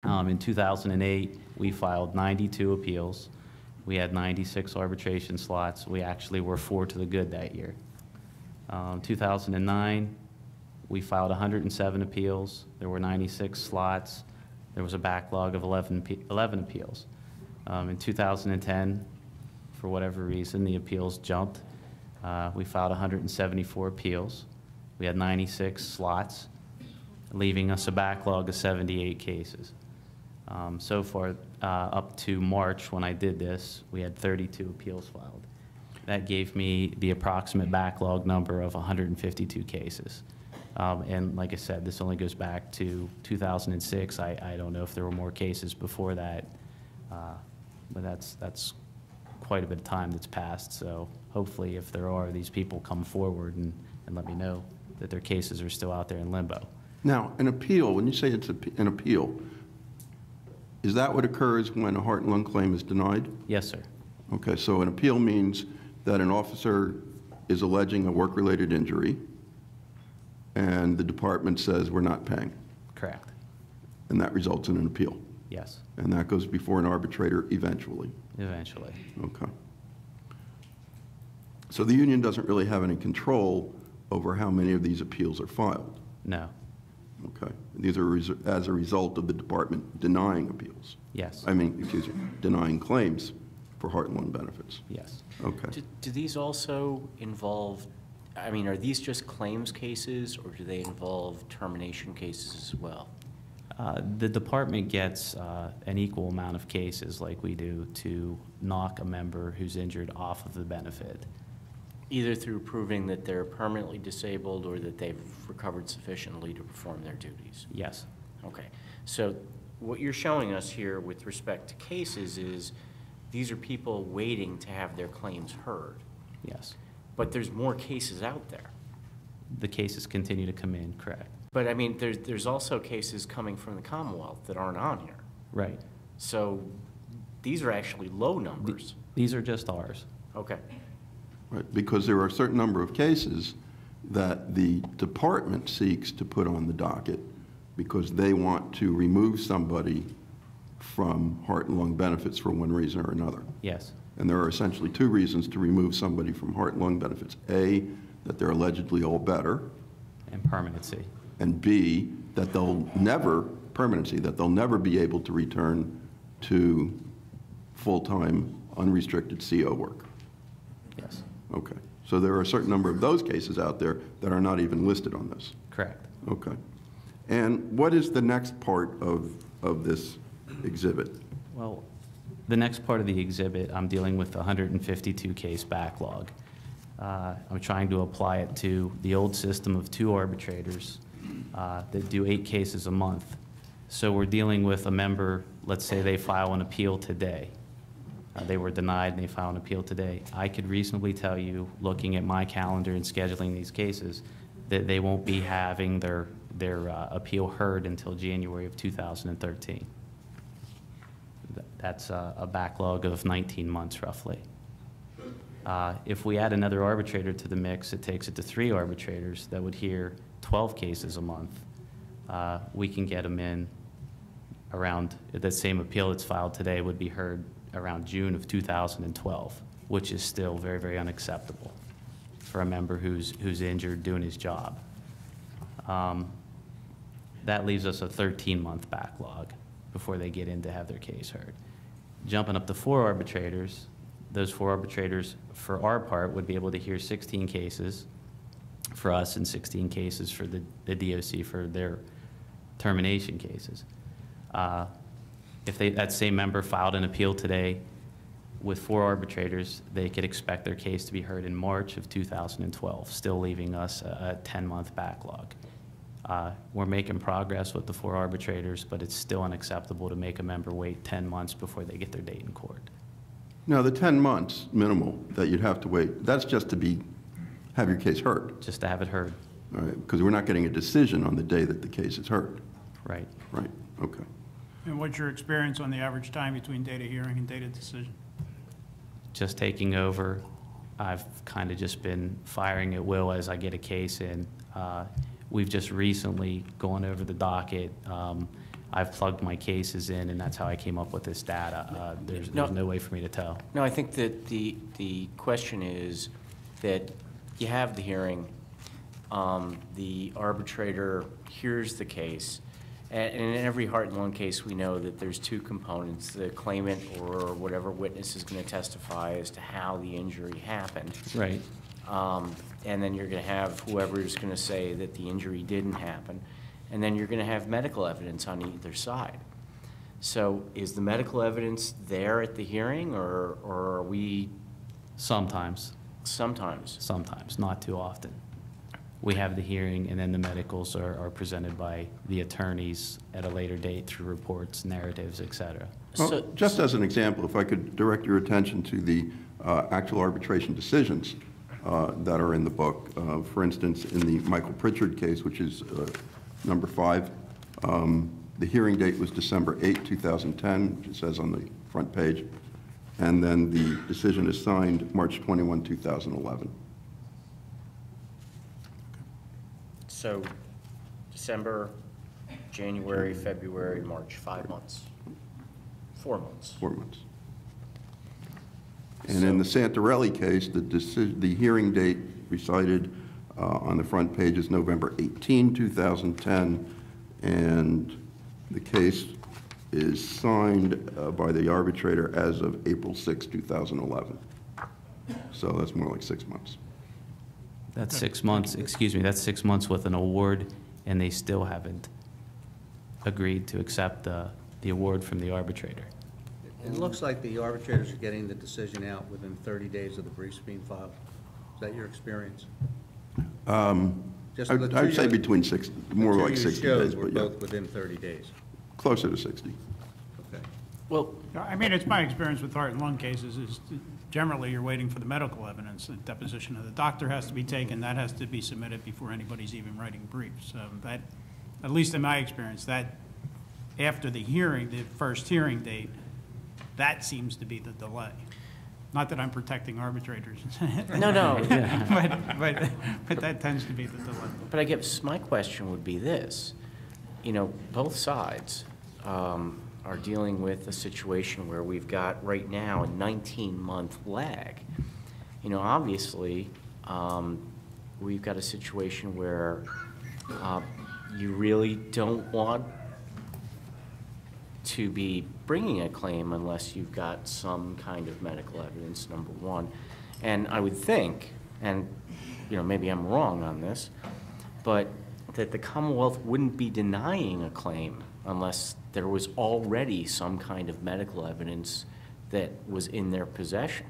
In 2008, we filed 92 appeals. We had 96 arbitration slots. We actually were 4 to the good that year. 2009, we filed 107 appeals. There were 96 slots. There was a backlog of 11 appeals. In 2010, for whatever reason, the appeals jumped. We filed 174 appeals. We had 96 slots, leaving us a backlog of 78 cases. So far, up to March when I did this, we had 32 appeals filed. That gave me the approximate backlog number of 152 cases. And like I said, this only goes back to 2006. I don't know if there were more cases before that, but that's quite a bit of time that's passed. So hopefully if there are, these people come forward and let me know that their cases are still out there in limbo. Now, an appeal, when you say it's an appeal, is that what occurs when a heart and lung claim is denied? Yes, sir. Okay, so an appeal means that an officer is alleging a work-related injury and the department says we're not paying. Correct. And that results in an appeal? Yes. And that goes before an arbitrator eventually? Eventually. Okay. So the union doesn't really have any control over how many of these appeals are filed? No. Okay. These are as a result of the department denying appeals? Yes. I mean, excuse me, denying claims for heart and lung benefits? Yes. Okay. Do these also involve, I mean, are these just claims cases or do they involve termination cases as well? The department gets an equal amount of cases like we do to knock a member who's injured off of the benefit. Either through proving that they're permanently disabled or that they've recovered sufficiently to perform their duties? Yes. Okay. So what you're showing us here with respect to cases is these are people waiting to have their claims heard. Yes. But there's more cases out there. The cases continue to come in, correct. But I mean, there's also cases coming from the Commonwealth that aren't on here. Right. So these are actually low numbers. These are just ours. Okay. Right, because there are a certain number of cases that the department seeks to put on the docket because they want to remove somebody from heart and lung benefits for one reason or another. Yes. And there are essentially two reasons to remove somebody from heart and lung benefits. A, that they're allegedly all better. And permanency. And B, that they'll never, permanency, that they'll never be able to return to full-time unrestricted CO work. Yes. Okay. So there are a certain number of those cases out there that are not even listed on this. Correct. Okay. And what is the next part of this exhibit? Well, the next part of the exhibit, I'm dealing with the 152 case backlog. I'm trying to apply it to the old system of 2 arbitrators that do 8 cases a month. So we're dealing with a member, let's say they file an appeal today. They were denied and they file an appeal today. I could reasonably tell you, looking at my calendar and scheduling these cases, that they won't be having their appeal heard until January of 2013. That's a backlog of 19 months roughly. If we add another arbitrator to the mix, it takes it to 3 arbitrators that would hear 12 cases a month. We can get them in around, the same appeal that's filed today would be heard around June of 2012, which is still very, very unacceptable for a member who's injured doing his job. That leaves us a 13-month backlog before they get in to have their case heard. Jumping up to 4 arbitrators, those 4 arbitrators, for our part, would be able to hear 16 cases for us and 16 cases for the DOC for their termination cases. If that same member filed an appeal today with 4 arbitrators, they could expect their case to be heard in March of 2012, still leaving us a 10-month backlog. We're making progress with the 4 arbitrators, but it's still unacceptable to make a member wait 10 months before they get their date in court. Now, the 10 months minimal that you'd have to wait, that's just to have your case heard. Just to have it heard. All right, because we're not getting a decision on the day that the case is heard. Right. Right, okay. And what's your experience on the average time between date of hearing and date of decision? Just taking over, I've kind of just been firing at will as I get a case in. We've just recently gone over the docket. I've plugged my cases in, and that's how I came up with this data. There's no way for me to tell. No, I think that the question is that you have the hearing, the arbitrator hears the case, and in every heart and lung case, we know that there's two components: the claimant or whatever witness is going to testify as to how the injury happened. Right. And then you're going to have whoever is going to say that the injury didn't happen. And then you're going to have medical evidence on either side. So is the medical evidence there at the hearing, or are we? Sometimes. Sometimes. Not too often. We have the hearing, and then the medicals are presented by the attorneys at a later date through reports, narratives, et cetera. Well, just as an example, if I could direct your attention to the actual arbitration decisions that are in the book. For instance, in the Michael Pritchard case, which is number 5, the hearing date was December 8, 2010, which it says on the front page, and then the decision is signed March 21, 2011. So December, January, February, March, 5 months. 4 months. 4 months. And in the Santarelli case, the hearing date recited on the front page is November 18, 2010, and the case is signed by the arbitrator as of April 6, 2011. So that's more like 6 months. That's 6 months, excuse me, that's 6 months with an award, and they still haven't agreed to accept the award from the arbitrator. It looks like the arbitrators are getting the decision out within 30 days of the briefs being filed. Is that your experience? Just the two I'd say you- between 60, more the two like you 60 showed days, were but yeah, both within 30 days. closer to 60. Okay. Well, I mean, it's my experience with heart and lung cases is generally you're waiting for the medical evidence. The deposition of the doctor has to be taken, that has to be submitted before anybody's even writing briefs. That, at least in my experience, that after the hearing, the first hearing date, that seems to be the delay. Not that I'm protecting arbitrators. no. But that tends to be the delay. But I guess my question would be this. You know, both sides are dealing with a situation where we've got right now a 19-month lag. You know, obviously, we've got a situation where you really don't want to be bringing a claim unless you've got some kind of medical evidence, number one. And I would think, and you know, maybe I'm wrong on this, but that the Commonwealth wouldn't be denying a claim unless there was already some kind of medical evidence that was in their possession.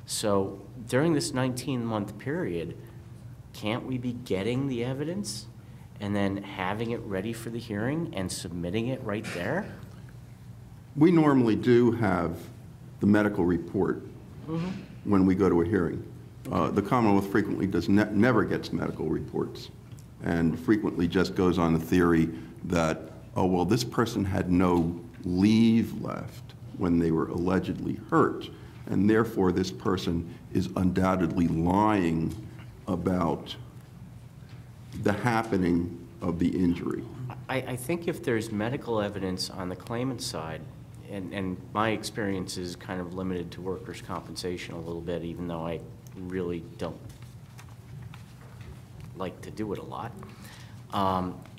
So during this 19-month period, can't we be getting the evidence and then having it ready for the hearing and submitting it right there? We normally do have the medical report when we go to a hearing. The Commonwealth frequently never gets medical reports, and frequently just goes on the theory that, oh, well, this person had no leave left when they were allegedly hurt, and therefore this person is undoubtedly lying about the happening of the injury. I think if there's medical evidence on the claimant side, and my experience is kind of limited to workers' compensation a little bit, even though I really don't like to do it a lot,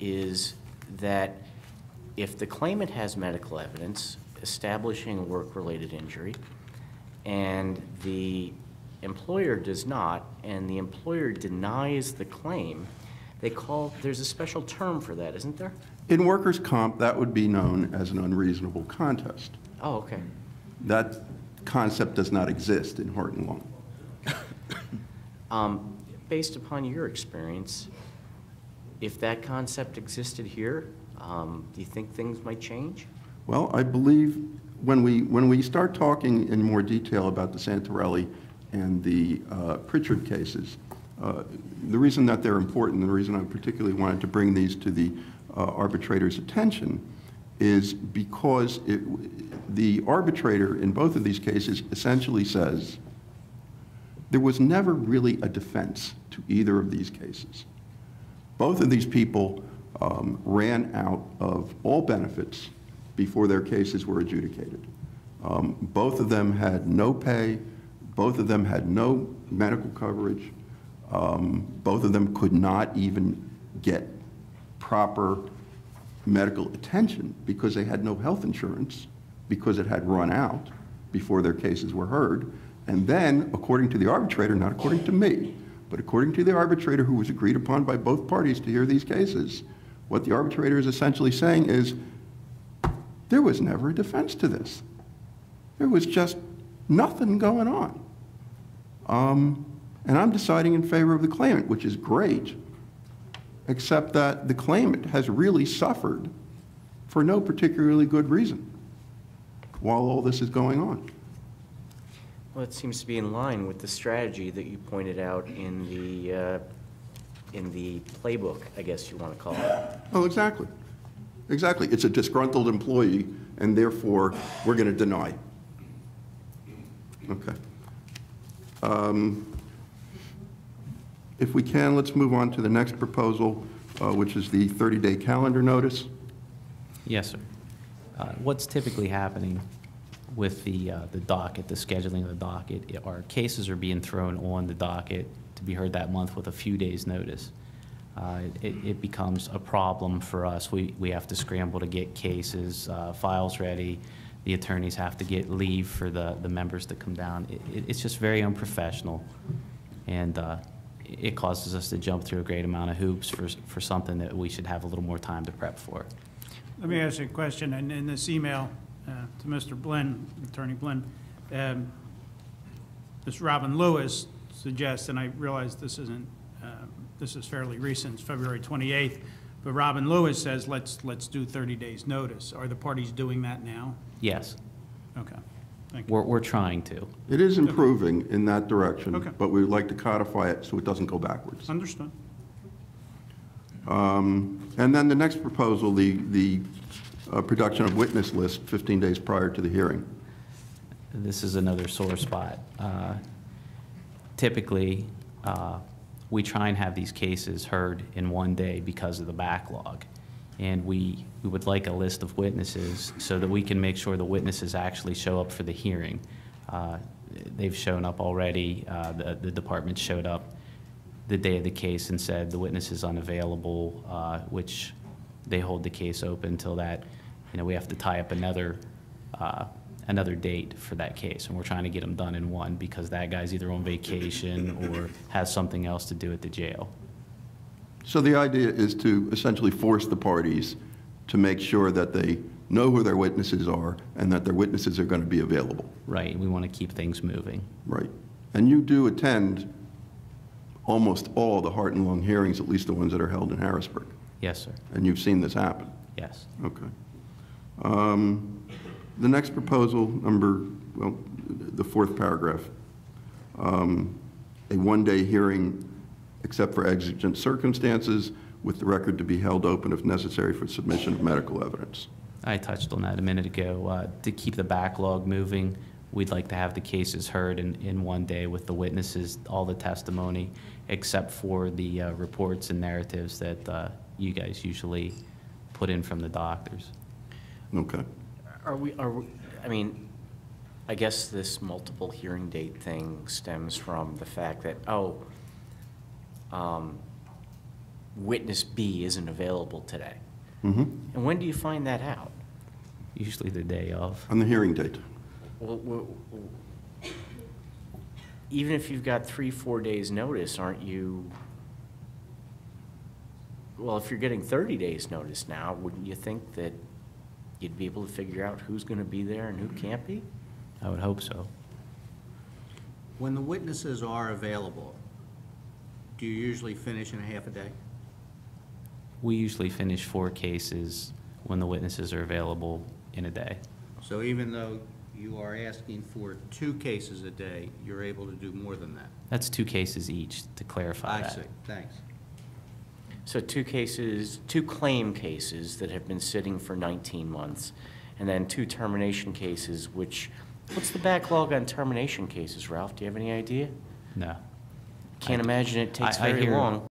is that if the claimant has medical evidence establishing a work-related injury, and the employer does not, and the employer denies the claim, there's a special term for that, isn't there? In workers' comp, that would be known as an unreasonable contest. Oh, okay. That concept does not exist in heart and lung. Based upon your experience, if that concept existed here, do you think things might change? Well, I believe when we start talking in more detail about the Santarelli and the Pritchard cases, the reason that they're important, and the reason I particularly wanted to bring these to the arbitrator's attention, is because the arbitrator in both of these cases essentially says there was never really a defense to either of these cases. Both of these people ran out of all benefits before their cases were adjudicated. Both of them had no pay. Both of them had no medical coverage. Both of them could not even get proper medical attention because they had no health insurance, because it had run out before their cases were heard. And then, according to the arbitrator, not according to me, but according to the arbitrator who was agreed upon by both parties to hear these cases, what the arbitrator is essentially saying is, there was never a defense to this. There was just nothing going on. And I'm deciding in favor of the claimant, which is great, except that the claimant has really suffered for no particularly good reason while all this is going on. Well, it seems to be in line with the strategy that you pointed out in the playbook, I guess you want to call it. Oh, exactly. Exactly. It's a disgruntled employee, and therefore, we're going to deny. Okay. If we can, let's move on to the next proposal, which is the 30-day calendar notice. Yes, sir. What's typically happening with the docket, the scheduling of the docket, our cases are being thrown on the docket to be heard that month with a few days' notice. It becomes a problem for us. We have to scramble to get cases, files ready. The attorneys have to get leave for the members to come down. It's just very unprofessional, and it causes us to jump through a great amount of hoops for something that we should have a little more time to prep for. Let me ask you a question. And in this email to Mr. Blinn, Attorney Blinn, Ms. Robin Lewis suggests, and I realize this isn't, this is fairly recent, it's February 28th, but Robin Lewis says let's do 30 days notice. Are the parties doing that now? Yes, Okay, thank you. we're trying to. It is improving in that direction, Okay. but we would like to codify it so it doesn't go backwards. Understood. And then the next proposal, the production of witness list 15 days prior to the hearing. This is another sore spot. Typically, we try and have these cases heard in one day because of the backlog. And we would like a list of witnesses so that we can make sure the witnesses actually show up for the hearing. They've shown up already. The department showed up the day of the case and said the witness is unavailable, which they hold the case open until that, we have to tie up another date for that case, and we're trying to get them done in one because that guy's either on vacation or has something else to do at the jail. So the idea is to essentially force the parties to make sure that they know who their witnesses are and that their witnesses are going to be available. Right, we want to keep things moving. Right. And you do attend almost all the heart and lung hearings, at least the ones that are held in Harrisburg. Yes, sir. And you've seen this happen. Yes. Okay. The next proposal, the fourth paragraph, a one-day hearing except for exigent circumstances with the record to be held open if necessary for submission of medical evidence. I touched on that a minute ago. To keep the backlog moving, we'd like to have the cases heard in one day with the witnesses, all the testimony, except for the reports and narratives that you guys usually put in from the doctors. Okay. I mean, I guess this multiple hearing date thing stems from the fact that, witness B isn't available today. Mm-hmm. And when do you find that out? Usually the day of. On the hearing date. Well, even if you've got 3-4 days notice, aren't you, well, if you're getting 30 days notice now, wouldn't you think that you'd be able to figure out who's going to be there and who can't be? I would hope so. When the witnesses are available, do you usually finish in a half a day? We usually finish 4 cases when the witnesses are available in a day. So even though you are asking for 2 cases a day, you're able to do more than that? That's 2 cases each, to clarify I that. see, thanks. So 2 claim cases that have been sitting for 19 months, and then 2 termination cases, what's the backlog on termination cases, Ralph? Do you have any idea? No. Can't imagine it takes I very hear- long.